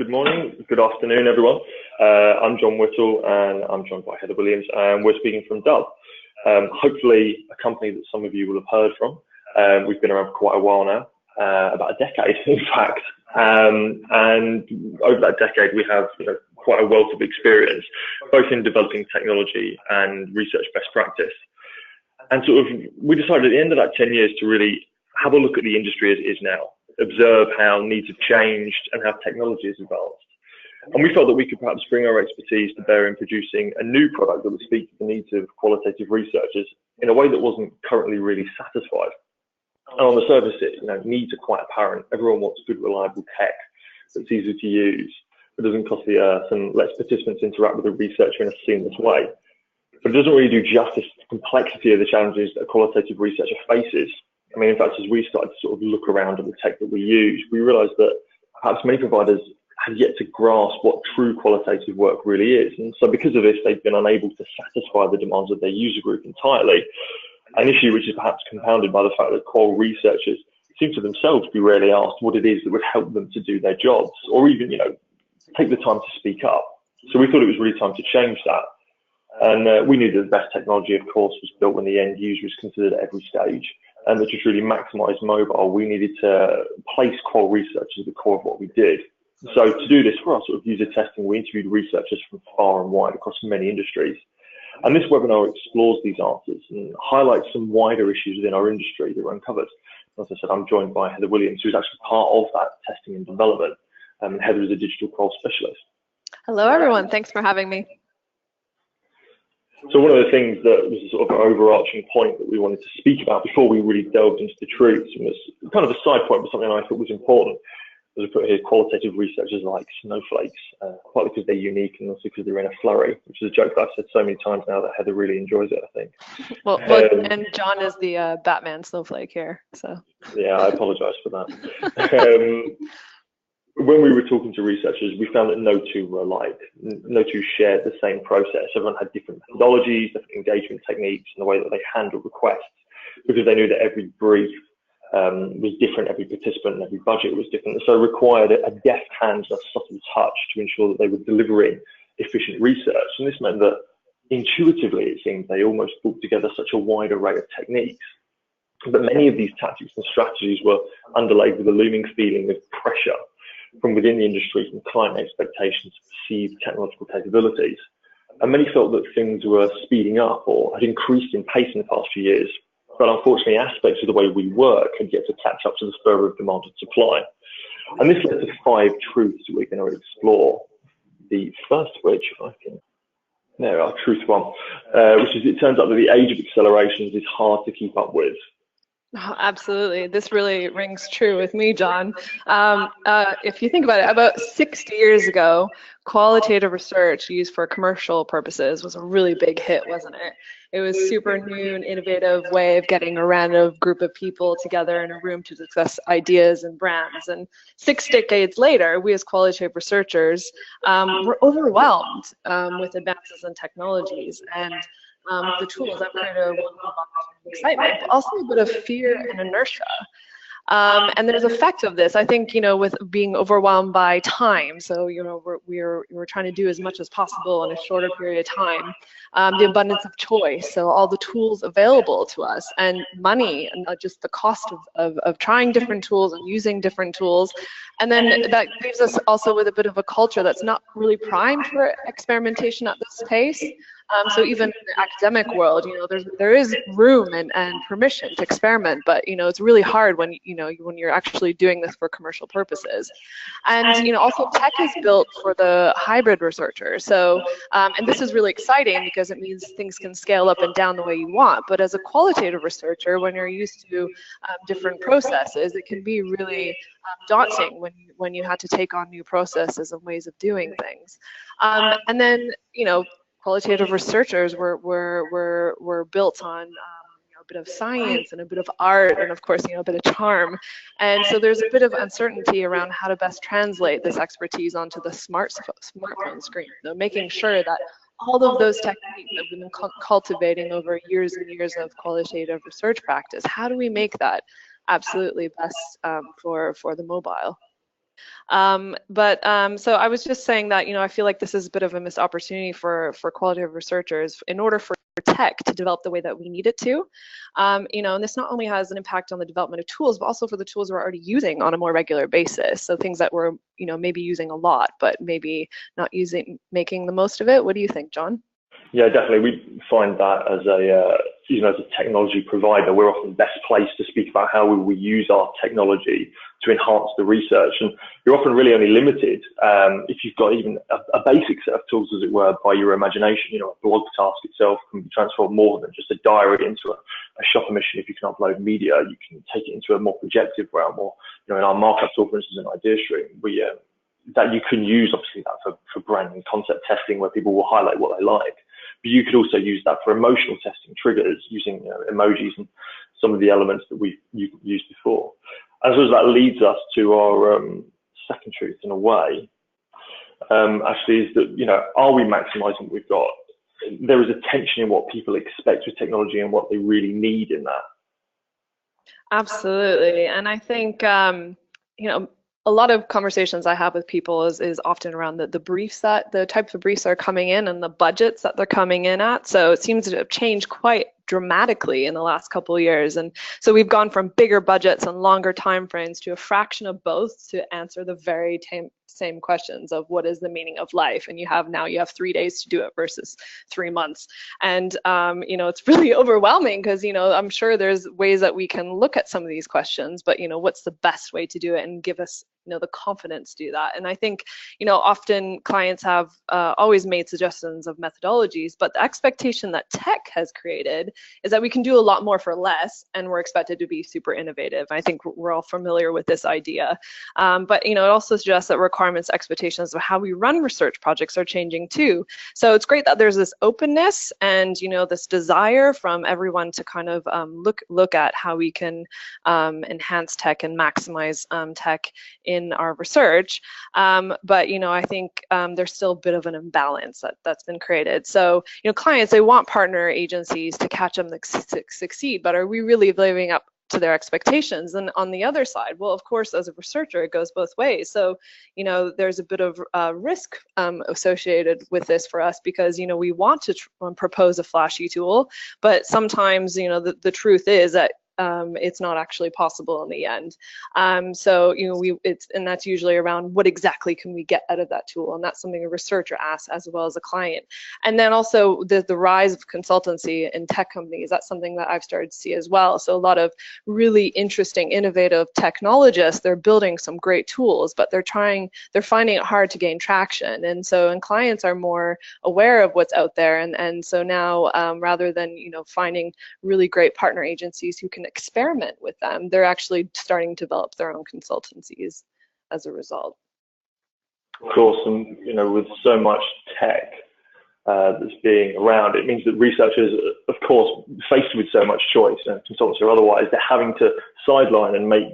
Good morning, good afternoon, everyone. I'm John Whittle, and I'm joined by Heather Williams, and we're speaking from Dove. Hopefully, a company that some of you will have heard from. We've been around for quite a while now, about a decade, in fact. And over that decade, we have quite a wealth of experience, both in developing technology and research best practice. And we decided at the end of that 10 years to really have a look at the industry as it is now, observe how needs have changed and how technology has advanced. And we felt that we could perhaps bring our expertise to bear in producing a new product that would speak to the needs of qualitative researchers in a way that wasn't currently really satisfied. And on the surface, needs are quite apparent. Everyone wants good, reliable tech that's easy to use, that doesn't cost the earth, and lets participants interact with the researcher in a seamless way. But it doesn't really do justice to the complexity of the challenges that a qualitative researcher faces. I mean, in fact, as we started to look around at the tech that we use, we realized that perhaps many providers have yet to grasp what true qualitative work really is. And so because of this, they've been unable to satisfy the demands of their user group entirely, an issue which is perhaps compounded by the fact that qual researchers seem to themselves be rarely asked what it is that would help them to do their jobs, or even, take the time to speak up. So we thought it was really time to change that. And we knew that the best technology, of course, was built when the end user is considered at every stage. And that to truly maximize mobile, we needed to place qual research at the core of what we did. So to do this, for our user testing, we interviewed researchers from far and wide across many industries. And this webinar explores these answers and highlights some wider issues within our industry that were uncovered. As I said, I'm joined by Heather Williams, who's actually part of that testing and development. And Heather is a digital qual specialist. Hello, everyone. Thanks for having me. So one of the things that was an overarching point that we wanted to speak about before we really delved into the truths, and was kind of a side point, but something I thought was important, as I put here, qualitative researchers like snowflakes, partly because they're unique and also because they're in a flurry, which is a joke that I've said so many times now that Heather really enjoys it, I think. Well, and John is the Batman snowflake here, so. Yeah, I apologize for that. When we were talking to researchers, we found that no two were alike. No two shared the same process. Everyone had different methodologies, different engagement techniques, and the way that they handled requests, because they knew that every brief was different, every participant and every budget was different. So it required a deft hand and a subtle touch to ensure that they were delivering efficient research. And this meant that intuitively, it seemed, they almost brought together such a wide array of techniques. But many of these tactics and strategies were underlaid with a looming feeling of pressure from within the industry, from client expectations to perceived technological capabilities. And many felt that things were speeding up or had increased in pace in the past few years. But unfortunately, aspects of the way we work had yet to catch up to the spur of demand and supply. And this led to 5 truths that we're going to explore. The first of which, if I can, there are, truth 1, which is it turns out that the age of accelerations is hard to keep up with. Oh, absolutely. This really rings true with me, John. If you think about it, about 60 years ago, qualitative research used for commercial purposes was a really big hit, wasn't it? It was super new and innovative way of getting a random group of people together in a room to discuss ideas and brands. And 6 decades later, we as qualitative researchers were overwhelmed with advances in technologies and the tools that created a wonderful excitement, but also a bit of fear and inertia. And there's effect of this, I think, with being overwhelmed by time. So, we're trying to do as much as possible in a shorter period of time. The abundance of choice, so all the tools available to us, and money, and not just the cost of trying different tools and using different tools. And then that leaves us also with a bit of a culture that's not really primed for experimentation at this pace. So even in the academic world, there is room and permission to experiment, but it's really hard when when you're actually doing this for commercial purposes. And also tech is built for the hybrid researcher. So and this is really exciting because it means things can scale up and down the way you want. But as a qualitative researcher, when you're used to different processes, it can be really daunting when you have to take on new processes and ways of doing things. And then qualitative researchers were built on a bit of science and a bit of art and, of course, a bit of charm. And so there's a bit of uncertainty around how to best translate this expertise onto the smartphone screen. So making sure that all of those techniques that we've been cultivating over years and years of qualitative research practice, how do we make that absolutely best for the mobile? So I was just saying that, I feel like this is a bit of a missed opportunity for qualitative researchers in order for tech to develop the way that we need it to. And this not only has an impact on the development of tools, but also for the tools we're already using on a more regular basis. So things that we're, maybe using a lot, but maybe not making the most of it. What do you think, John? Yeah, definitely. We find that as a technology provider, we're often best placed to speak about how we use our technology to enhance the research. And you're often really only limited if you've got even a basic set of tools, as it were, by your imagination. A blog task itself can be transformed more than just a diary into a shopper mission. If you can upload media, you can take it into a more projective realm. Or, in our markup tool, for instance, in Idea Stream, that you can use, obviously, that for brand and concept testing, where people will highlight what they like. But you could also use that for emotional testing, triggers, using emojis and some of the elements that we've used before. And so that leads us to our second truth, in a way, actually, is that, are we maximizing what we've got? There is a tension in what people expect with technology and what they really need in that. Absolutely. And I think, a lot of conversations I have with people is often around the briefs, that the types of briefs that are coming in and the budgets that they're coming in at. So it seems to have changed quite dramatically in the last couple of years. And so we've gone from bigger budgets and longer timeframes to a fraction of both to answer the very same questions of what is the meaning of life. And you have 3 days to do it versus 3 months. And, it's really overwhelming because, I'm sure there's ways that we can look at some of these questions, but, what's the best way to do it and give us the confidence to do that. And I think, often clients have always made suggestions of methodologies, but the expectation that tech has created is that we can do a lot more for less, and we're expected to be super innovative. I think we're all familiar with this idea. But, it also suggests that requirements, expectations of how we run research projects are changing too. So it's great that there's this openness and, this desire from everyone to kind of look at how we can enhance tech and maximize tech in our research. But, I think there's still a bit of an imbalance that's been created. So, clients, they want partner agencies to catch them to succeed, but are we really living up to their expectations? And on the other side, well, of course, as a researcher, it goes both ways. So, there's a bit of risk associated with this for us because, we want to propose a flashy tool, but sometimes, the truth is that it's not actually possible in the end. So, and that's usually around what exactly can we get out of that tool, and that's something a researcher asks as well as a client. And then also the rise of consultancy in tech companies, that's something that I've started to see as well. So a lot of really interesting, innovative technologists, they're building some great tools, but they're finding it hard to gain traction. And clients are more aware of what's out there. And so now, rather than, finding really great partner agencies who can experiment with them, they're actually starting to develop their own consultancies as a result. Of course, and with so much tech that's being around, it means that researchers, of course, faced with so much choice, consultants or otherwise, they're having to sideline and make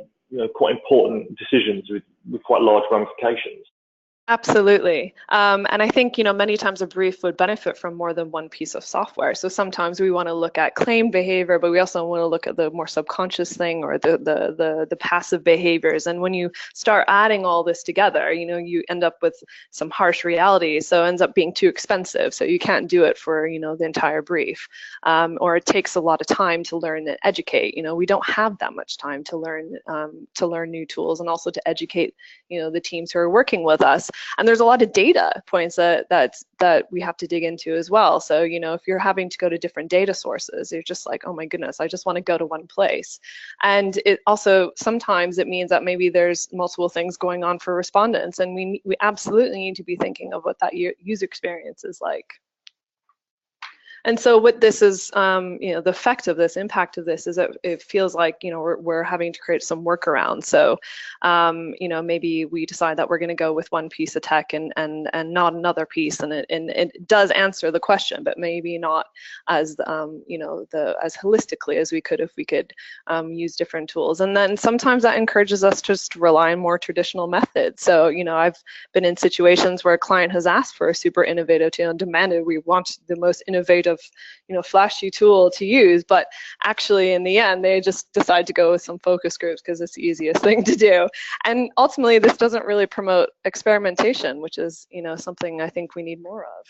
quite important decisions with quite large ramifications. Absolutely. And I think, many times a brief would benefit from more than one piece of software. So sometimes we want to look at claimed behavior, but we also want to look at the more subconscious thing or the passive behaviors. And when you start adding all this together, you end up with some harsh realities. So it ends up being too expensive. So you can't do it for, the entire brief. Or it takes a lot of time to learn and educate. We don't have that much time to learn new tools and also to educate, the teams who are working with us. And there's a lot of data points that we have to dig into as well. So, if you're having to go to different data sources, you're just like, oh my goodness, I just want to go to one place. And it also, sometimes it means that maybe there's multiple things going on for respondents, and we absolutely need to be thinking of what that user experience is like. And so what this is, the effect of this, impact of this is that it feels like, we're having to create some workarounds. So, maybe we decide that we're going to go with one piece of tech and not another piece, and it does answer the question, but maybe not as as holistically as we could if we could use different tools. And then sometimes that encourages us to just rely on more traditional methods. So, I've been in situations where a client has asked for a super innovative tool and demanded we want the most innovative of, flashy tool to use, but actually in the end, they just decide to go with some focus groups because it's the easiest thing to do. And ultimately, this doesn't really promote experimentation, which is, something I think we need more of.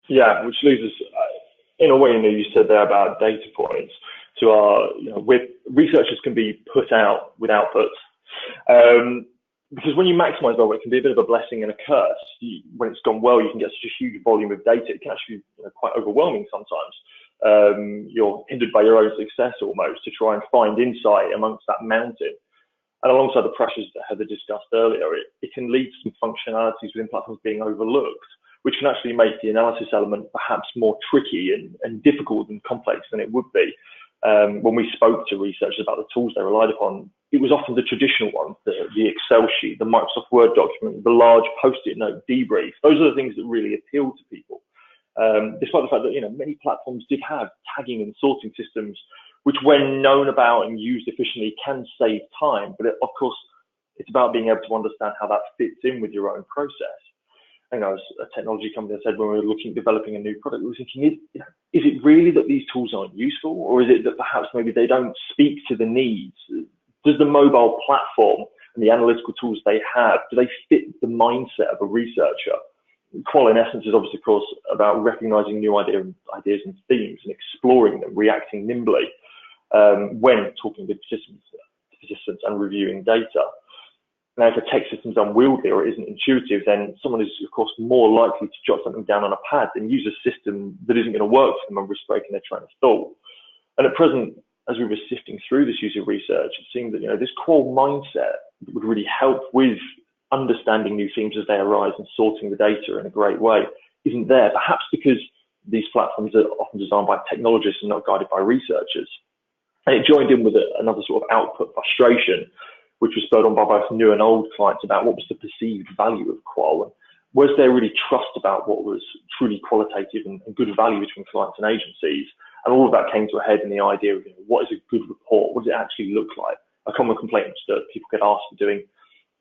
Yeah, which leads us, in a way, you said there about data points, to our, with researchers can be put out with outputs. Because when you maximize well, it can be a bit of a blessing and a curse. When it's gone well, you can get such a huge volume of data. It can actually be quite overwhelming sometimes. You're hindered by your own success almost to try and find insight amongst that mountain. And alongside the pressures that Heather discussed earlier, it can lead to some functionalities within platforms being overlooked, which can actually make the analysis element perhaps more tricky and difficult and complex than it would be. When we spoke to researchers about the tools they relied upon, it was often the traditional ones, the Excel sheet, the Microsoft Word document, the large post-it note debrief. Those are the things that really appeal to people. Despite the fact that many platforms did have tagging and sorting systems, which when known about and used efficiently can save time. But of course, it's about being able to understand how that fits in with your own process. I think I was a technology company that said when we were looking at developing a new product, we were thinking, is it really that these tools aren't useful? Or is it that perhaps maybe they don't speak to the needs? Does the mobile platform and the analytical tools they have, do they fit the mindset of a researcher? Qual, in essence, is obviously, of course, about recognizing new ideas and themes and exploring them, reacting nimbly when talking with participants and reviewing data. Now, if a text system is unwieldy or it isn't intuitive, then someone is, of course, more likely to jot something down on a pad than use a system that isn't going to work for them and risk breaking their train of thought. And at present, as we were sifting through this user research, it seemed that this core mindset would really help with understanding new themes as they arise and sorting the data in a great way isn't there, perhaps because these platforms are often designed by technologists and not guided by researchers. And it joined in with another sort of output frustration, which was spurred on by both new and old clients about what was the perceived value of qual, and was there really trust about what was truly qualitative and good value between clients and agencies. And all of that came to a head in the idea of what is a good report, what does it actually look like. A common complaint was that people get asked for doing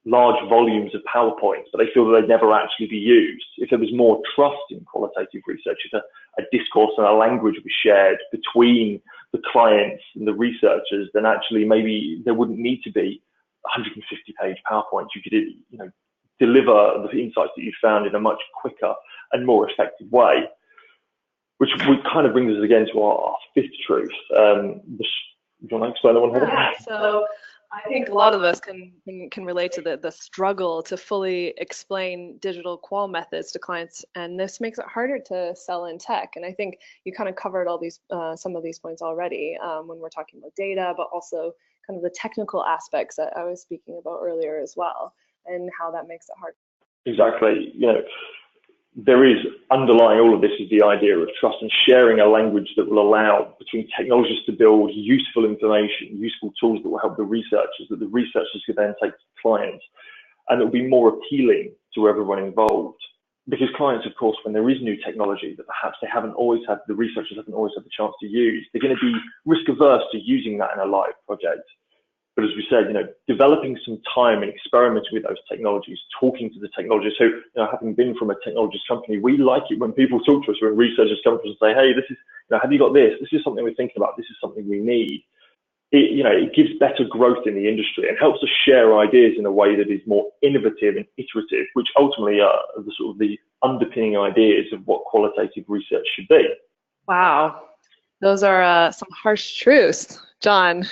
large volumes of PowerPoints, but they feel that they'd never actually be used. If there was more trust in qualitative research, if a discourse and a language was shared between the clients and the researchers, then actually maybe there wouldn't need to be 150-page PowerPoints. You could deliver the insights that you found in a much quicker and more effective way, which kind of brings us again to our fifth truth. Do you want to explain that one, Heather? Yeah, so I think a lot of us can relate to the struggle to fully explain digital qual methods to clients, and this makes it harder to sell in tech. And I think you kind of covered all these some of these points already when we're talking about data, but also kind of the technical aspects that I was speaking about earlier as well, and how that makes it hard. Exactly. There is underlying all of this is the idea of trust and sharing a language that will allow between technologists to build useful information, useful tools that will help the researchers, that the researchers could then take to clients, and it will be more appealing to everyone involved. Because clients, of course, when there is new technology that perhaps the researchers haven't always had the chance to use, they're going to be risk averse to using that in a live project. But as we said, developing some time and experimenting with those technologies, talking to the technologists who, having been from a technologist company, we like it when people talk to us, when researchers come to us and say, hey, this is, have you got this? This is something we're thinking about. This is something we need. It gives better growth in the industry and helps us share ideas in a way that is more innovative and iterative, which ultimately are the sort of the underpinning ideas of what qualitative research should be. Wow, those are some harsh truths, John.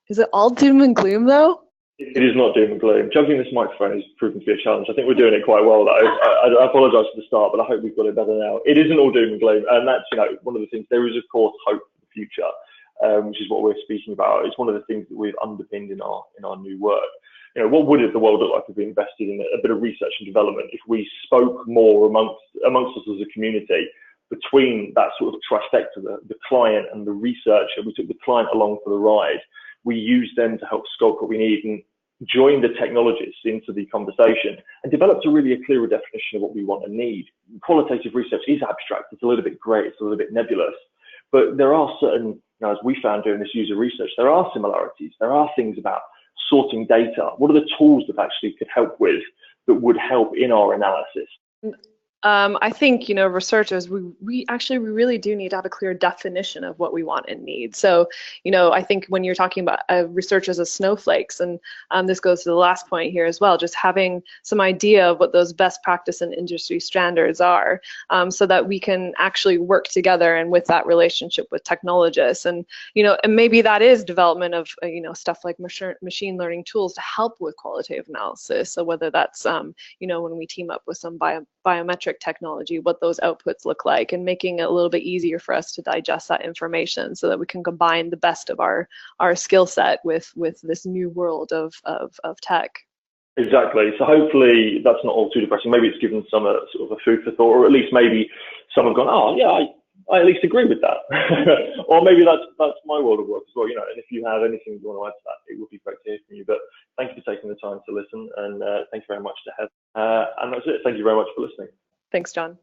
Is it all doom and gloom, though? It is not doom and gloom. Juggling this microphone has proven to be a challenge. I think we're doing it quite well, though. I apologise for the start, but I hope we've got it better now. It isn't all doom and gloom, and that's one of the things. There is, of course, hope for the future, which is what we're speaking about. It's one of the things that we've underpinned in our new work. What would the world look like if we invested in a bit of research and development? If we spoke more amongst us as a community, between that sort of trifecta, the client and the researcher, we took the client along for the ride. We use them to help sculpt what we need and join the technologists into the conversation and developed a really clearer definition of what we want and need. Qualitative research is abstract. It's a little bit grey. It's a little bit nebulous. But there are certain, as we found doing this user research, there are similarities. There are things about sorting data. What are the tools that actually could help with, that would help in our analysis? I think, researchers, we really do need to have a clear definition of what we want and need. So, I think when you're talking about researchers as snowflakes, and this goes to the last point here as well, just having some idea of what those best practice and industry standards are, so that we can actually work together and with that relationship with technologists. And, and maybe that is development of, stuff like machine learning tools to help with qualitative analysis. So whether that's, when we team up with some biometric technology, what those outputs look like, and making it a little bit easier for us to digest that information so that we can combine the best of our skill set with this new world of tech. Exactly. So hopefully that's not all too depressing. Maybe it's given some sort of a food for thought, or at least maybe some have gone, oh yeah, I at least agree with that. Or maybe that's my world of work as well, and if you have anything you want to add to that, it would be great to hear from you. But thank you for taking the time to listen, and thank you very much to Heather. And that's it. Thank you very much for listening. Thanks, John.